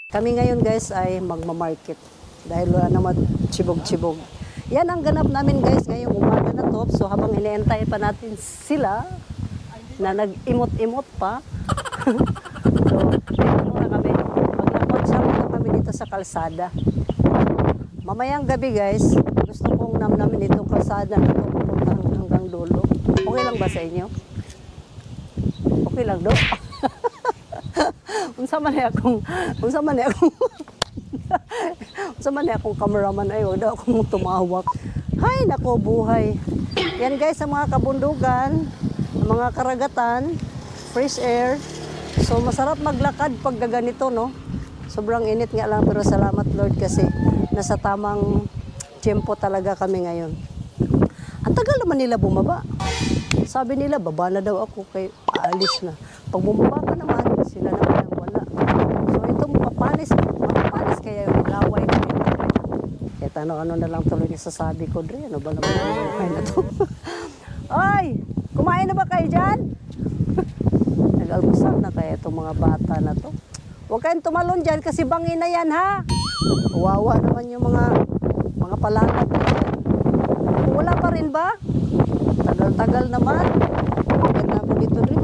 Kami ngayon guys ay magmamarket dahil wala naman chibog-chibog. Yan ang ganap namin guys ngayong umaga na to. So habang inaantay pa natin sila na nag-imot-imot pa. So dito muna kami. Maglakot muna kami dito sa kalsada. Mamayang gabi guys, gusto kong namin itong kalsada na ito pupunta hanggang dulo. Okay lang ba sa inyo? Okay lang do? Unsa man akong cameraman ay wag daw akong tumawak. Hay nako buhay. Yan guys ang mga kabundugan, ang mga karagatan, fresh air. So masarap maglakad pag ganito no. Sobrang init nga lang pero salamat Lord kasi nasa tamang tiyempo talaga kami ngayon. Ang tagal naman nila bumaba. Sabi nila baba na daw ako kay aalis na. Pag bumaba pa naman sila naman ang wala. So ito mapapanis kaya yung laway na ito. Kaya ano na lang tuloy nasasabi ko, Dre, ano ba naman ang buhay na to? Ay! Kumain na ba kayo dyan? Nag-almusal na kaya itong mga bata na to. Huwag kayong tumalon dyan kasi bangin na yan ha. Wawa naman yung mga palatag. Wala pa rin ba? Tagal-tagal naman. Ganda ako dito rin.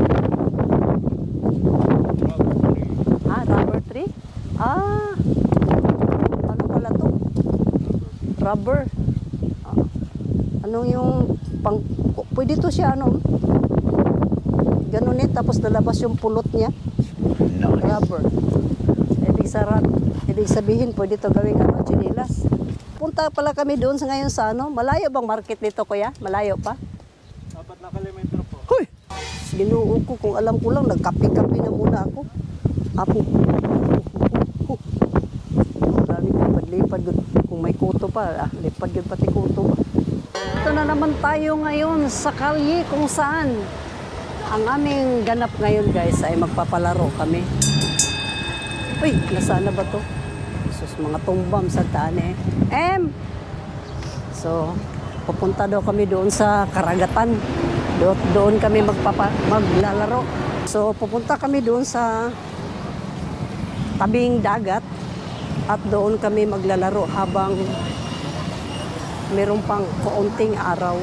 Rubber tree? Ano pala to? Rubber. Anong yung pwede to siya ganun tapos lalabas yung pulot niya. Nice. Rubber. Ibig sabihin pwede to gawing chinilas. Punta pala kami doon sa ngayon sa malayo bang market nito kuya? Malayo pa? 4 na kilometro po. Hoy! Ginoo ko kung alam ko lang nagkape-kape na muna ako. Apo. Grabe lipad kung may kuto pa. Lipad yun pati kuto pa. Ito na naman tayo ngayon sa kalye kung saan ang aming ganap ngayon guys ay magpapalaro kami. Uy, nasaan na ba to? Sus, mga tumbam sa daan So, pupunta daw kami doon sa karagatan. Doon kami maglalaro. So, pupunta kami doon sa tabing dagat at doon kami maglalaro habang meron pang kaunting araw.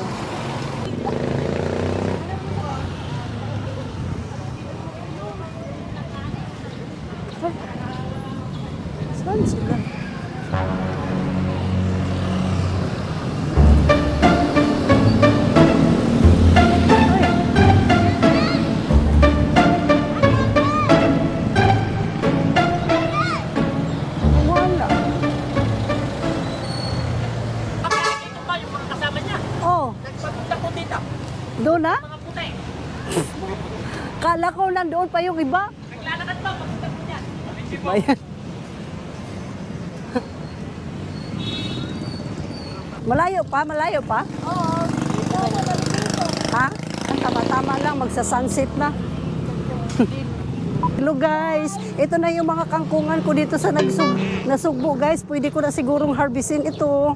Saan sila? Doon na? Kala ko nandoon pa yung iba. Naglalakad pa, papunta po niyan. Bayan. Malayo pa? Oo. Ha? Tama-tama lang, magsa-sunset na. Hello guys, ito na yung mga kangkungan ko dito sa Nasugbo guys. Pwede ko na sigurong harvestin ito.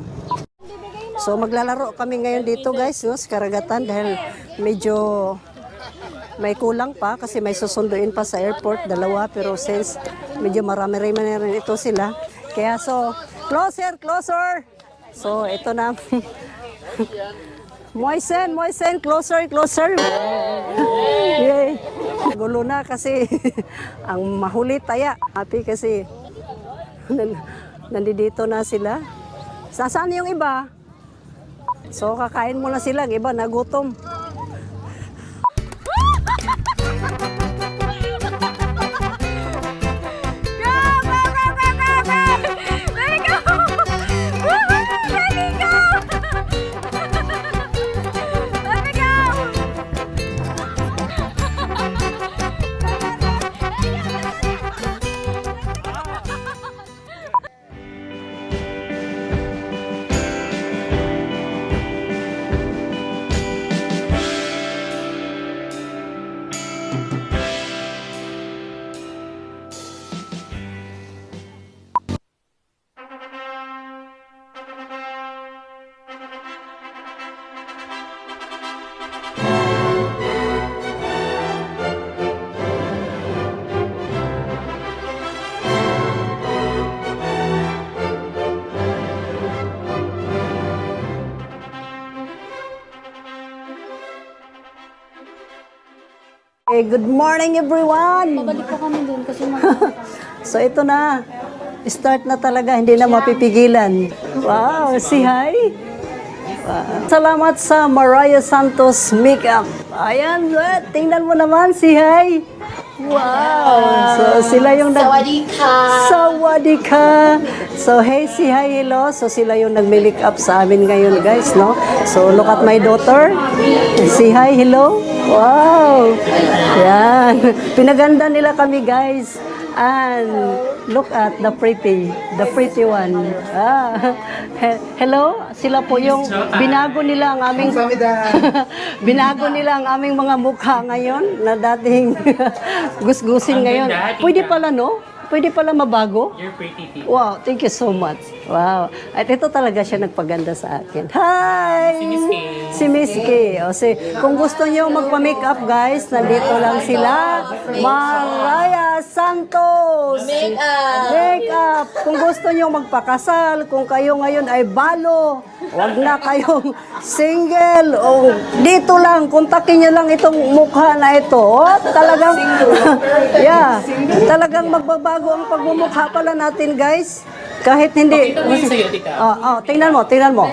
So maglalaro kami ngayon dito guys, sa karagatan dahil medyo may kulang pa kasi may susunduin pa sa airport, dalawa, pero since medyo marami-rami na rin ito sila. Kaya so, closer! So ito na. Moisen, closer! Yay! Gulo na kasi ang mahuli taya. Happy kasi nandito na sila. Saan yung iba? So kakain muna sila, iba nagutom. Okay, good morning everyone. Babalik po kami doon kasi So ito na. Start na talaga, hindi na mapipigilan. Wow, si hi. Wow. Salamat sa Mariah Santos Makeup. Ayan, tingnan mo naman si hi. Wow. So sila yung Sawadika. So hey, si hi, hello. So sila yung nag-make up sa amin ngayon, guys, no? So look at my daughter. Si hi, hello. Wow. Yan. Pinaganda nila kami, guys. And look at the pretty one. Hello, sila po yung binago nila ang aming binago nila ang aming mga mukha ngayon na dating gusgusin ngayon. Pwede pala, no? Pwede pala mabago? You're pretty, too. Wow, thank you so much. Wow. At ito talaga siya nagpaganda sa akin. Hi! Si Miss K. Si Miss K. O, kung gusto niyo magpa-makeup, guys, nandito lang sila. Mariah Santos. Makeup. Kung gusto niyo magpakasal, kung kayo ngayon ay balo, wag na kayong single. O, dito lang, kontakin niyo lang itong mukha na ito. O, talagang, yeah, talagang magbabago ang pagmumukha pala natin, guys. Kahit hindi. Pakita mo yun sa'yo, tita. Tingnan mo.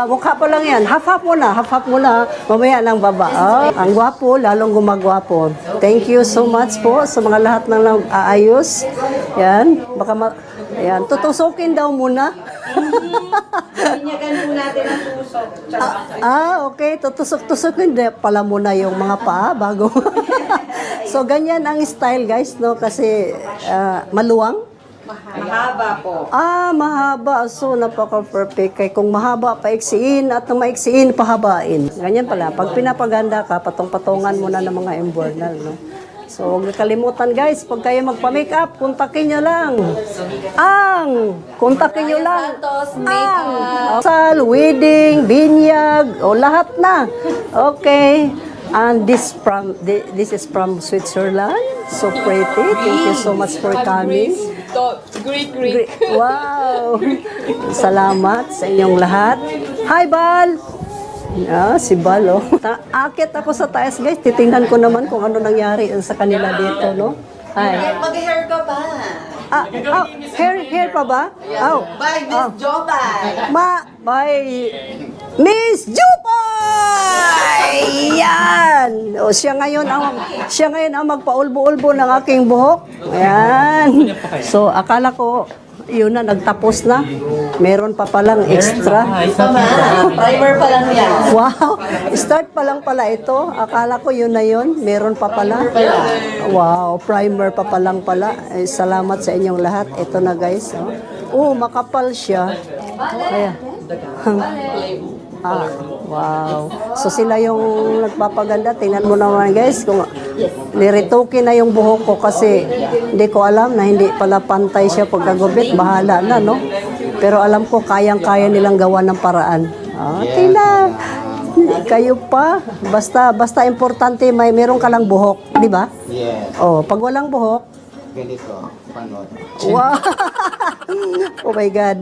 Mukha pa lang yan. Half-half mo na. Mamaya ng baba. Ang gwapo, lalong gumagwapo. Thank you so much po sa mga lahat ng nag-aayos. Yan. Yan. Tutusukin daw muna. Binyagan po natin ang puso. Okay. Tutusok-tusukin pala muna yung mga paa bago. So, ganyan ang style, guys, no? Kasi maluwang. Mahaba po. Mahaba. So, napaka-perfect. Kaya kung mahaba, paiksiin at nang maiksiin, pahabain. Ganyan pala. Pag pinapaganda ka, patong-patongan mo na ng mga emburnal, no? So, huwag kalimutan, guys. Pag kayo magpa-makeup, kontakin nyo lang. Kontakin nyo lang. Sal, wedding, binyag, o lahat na. Okay. And this is from Switzerland. So pretty. Thank you so much for coming. Great. Wow! Salamat sa inyong lahat. Hi, Bal! Si Bal, oh. Akit ako sa taas, guys. Titingnan ko naman kung ano nangyari sa kanila dito, no? Hi. Mag-hair ka pa. Hair pa ba? Bye, Miss Jobay. By Miss Jupay! Yan! O, siya ngayon ang magpaulbo-ulbo ng aking buhok. Ayan. So, akala ko, yun na, nagtapos na. Meron pa palang extra. Primer pa lang yan. Wow! Start pa lang pala ito. Akala ko yun na yun. Meron pa pala. Wow! Primer pa palang pala. Salamat sa inyong lahat. Ito na, guys. Makapal siya. Kaya. Wow. So sila yung nagpapaganda. Tingnan mo naman, guys, kung niritukin na yung buhok ko kasi hindi ko alam na hindi pala pantay siya pagkagubit. Bahala na, no? Pero alam ko kayang-kaya nilang gawa ng paraan. Tingnan. Kayo pa. Basta importante meron ka lang buhok, di ba? Yes. Pag walang buhok, Ganito. Panot. wow! Oh my God.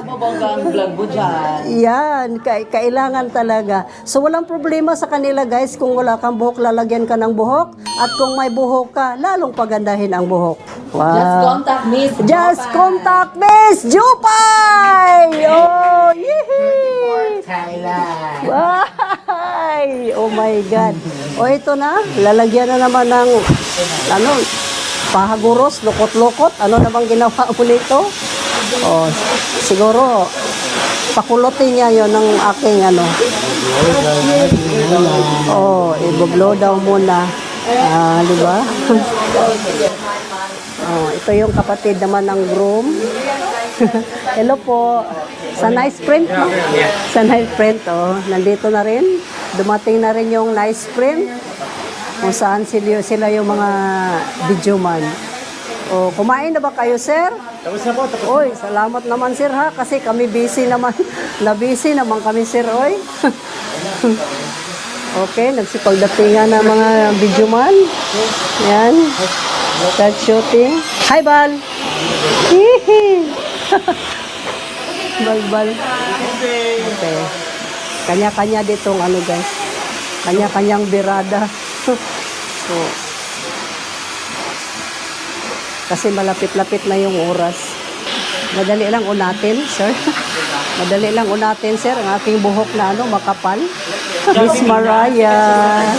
Mabanggang vlog mo dyan. Yan, kailangan talaga. So walang problema sa kanila, guys, kung wala kang buhok, lalagyan ka ng buhok. At kung may buhok ka, lalong pagandahin ang buhok. Wow. Just contact Miss Jupay! Oh, yehey! Thailand. Ay, oh my God. Ito na, lalagyan na naman ng, pahaguros, lukot-lukot. Ano namang ginawa mo nito? Siguro, pakulotin niya yon ng aking i-blow daw muna. Di ba? Ito yung kapatid naman ng groom. Hello po. Sa nice print, no? Sa nice print, nandito na rin. Dumating na rin yung nice print. Kung saan sila yung mga video man. Kumain na ba kayo, sir? Tapos na po. Oy, salamat naman, sir, ha? Kasi kami busy naman. Na-busy naman kami, sir, oy. Okay, nagsipagdatingan ng mga video man. Yan. Start shooting. Hi, Bal! Hihi! Bal. Okay. Kanya-kanya ditong guys. Kanya-kanyang birada. So, kasi malapit-lapit na yung oras. Madali lang unatin, sir. Madali lang unatin, sir. Ang aking buhok na makapal. Miss Mariah.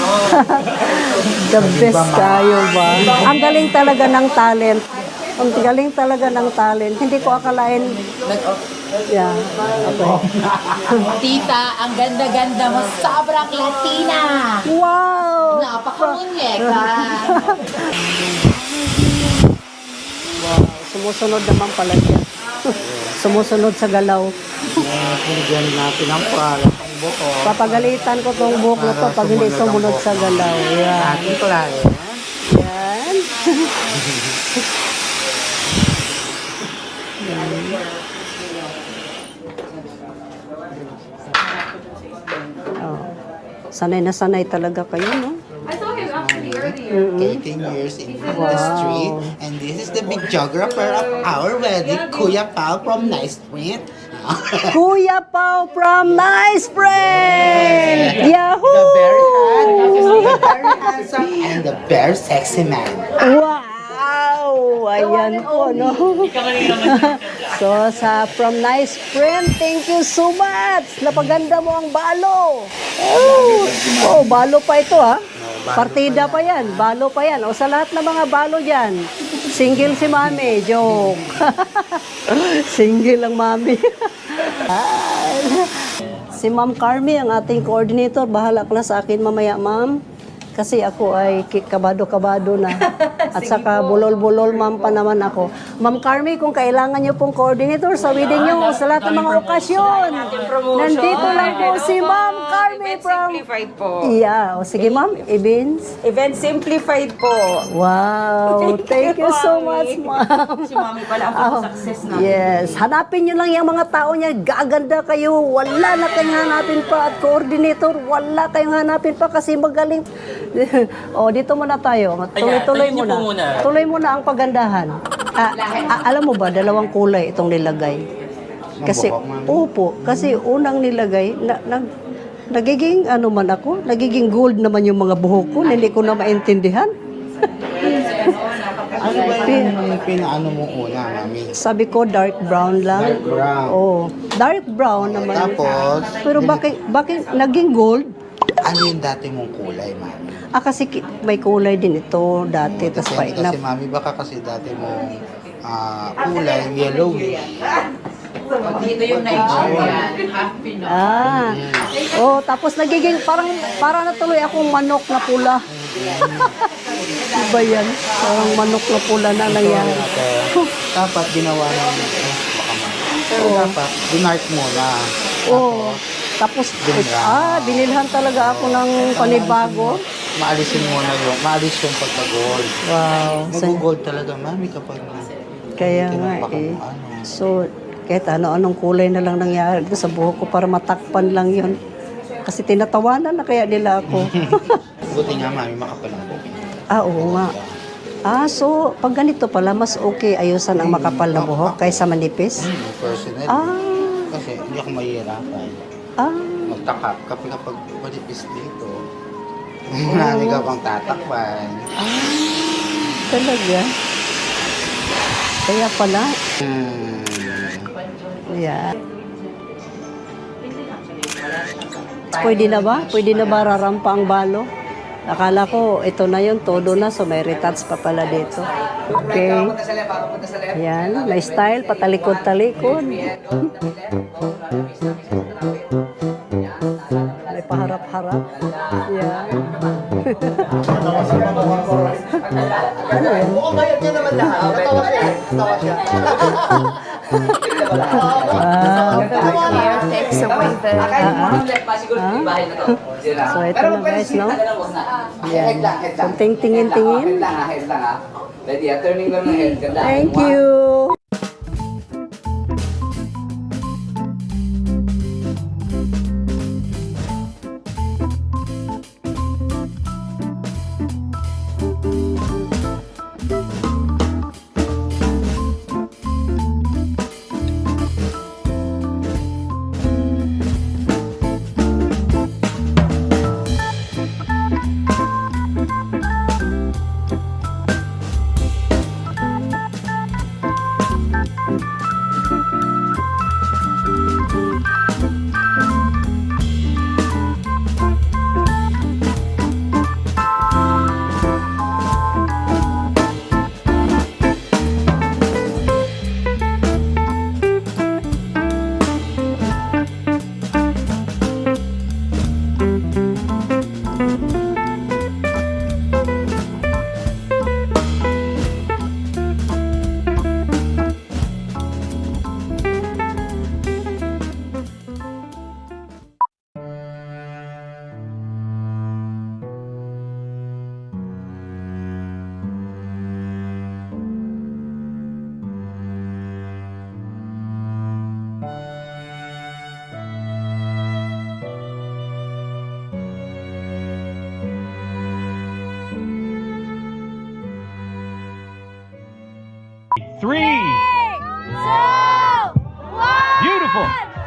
The best kayo ba? Ang galing talaga ng talent. Ang galing talaga ng talent. Hindi ko akalain. Yeah. Okay. Tita, ang ganda-ganda mo. Sobrang Latina. Wow! Napakamunyeka. Wow. Sumusunod naman pala siya. Sumusunod sa galaw. Pinigyan natin ang pala ang buko. Papagalitan ko tong buhok na to pag hindi sumunod sa galaw. Yeah. Ating klase. Yan. Oh. Sanay na sanay talaga kayo, no? Okay, 10 years in the industry. And this is the big geographer of our wedding, Kuya Pao from Nice Print. Kuya Pao from Nice Friend! Yahoo! The very handsome and the very sexy man. Wow! Ayan po, no? So, sa From Nice Friend, thank you so much! Napaganda mo ang balo! Oh, balo pa ito, ha? Partida pa yan, balo pa yan. O sa lahat ng mga balo dyan, single si Mami, joke. Single ang Mami. Si Ma'am Carmi, ang ating coordinator, bahala ka na sa akin mamaya, Ma'am. Kasi ako ay kabado-kabado na. At saka bulol-bulol, ma'am, pa naman ako. Ma'am Carmi, kung kailangan niyo pong coordinator sa wedding niyo sa lahat ng mga okasyon, nandito lang po si Ma'am Carmi from... Simplified po. Yeah. O sige, ma'am. Events. Event Simplified po. Wow. Thank you so much, ma'am. Si Mami pala ang success na. Yes. Hanapin nyo lang yung mga tao niya. Gaganda kayo. Wala na kayong hanapin pa. At coordinator, wala kayong hanapin pa kasi magaling. O, dito muna tayo. Tuloy-tuloy tayo niyo muna. po muna. Tuloy muna ang pagandahan. Alam mo ba, dalawang kulay itong nilagay. Kasi, opo, kasi unang nilagay, nagiging ano man ako, nagiging gold naman yung mga buhok ko, hindi ko na maintindihan. Ano ba yung pinaano mo una, Mami? Sabi ko dark brown lang. Dark brown. Oh, dark brown naman. Tapos, Pero bakit naging gold? ano yung dati mong kulay, Mami? Kasi may kulay din ito dati. Tapos pa, Kasi Mami, baka kasi dati mong kulay, yellow. Dito yung na-experience. Happy na. Oh, tapos nagiging parang natuloy akong manok na pula. Diba yan? Parang manok na pula na nangyari. Dapat ginawa ng pero dapat dinart mo na. Oh, tapos binilhan talaga ako ng panibago. Maalis yung pagka-gold. Wow. Mag-gold talaga, Mami, kapag Kaya nga eh. So, kahit ano-anong kulay na lang nangyari sa buhok ko para matakpan lang yon. Kasi tinatawanan na kaya nila ako. Buti nga, Mami, makapal na buhok. Oo nga. So, pag ganito pala, mas okay ayusan ang makapal na buhok kaysa manipis? Personally. Kasi hindi ako mahihirapan. Magtakap. Kapag manipis dito, marami ka pang tatakpan. Talaga? Kaya pala. Yeah. Pwede na ba? Pwede na ba rarampa ang balo? Akala ko, ito na yun, todo na, so may retouch pa pala dito. Okay. Yan, may style, patalikod-talikod. May paharap-harap. Yan. Ano yan? Takes away the... So, ito na guys, no? Yan. Kunting tingin-tingin. Thank you! 3, 2, 1. Beautiful.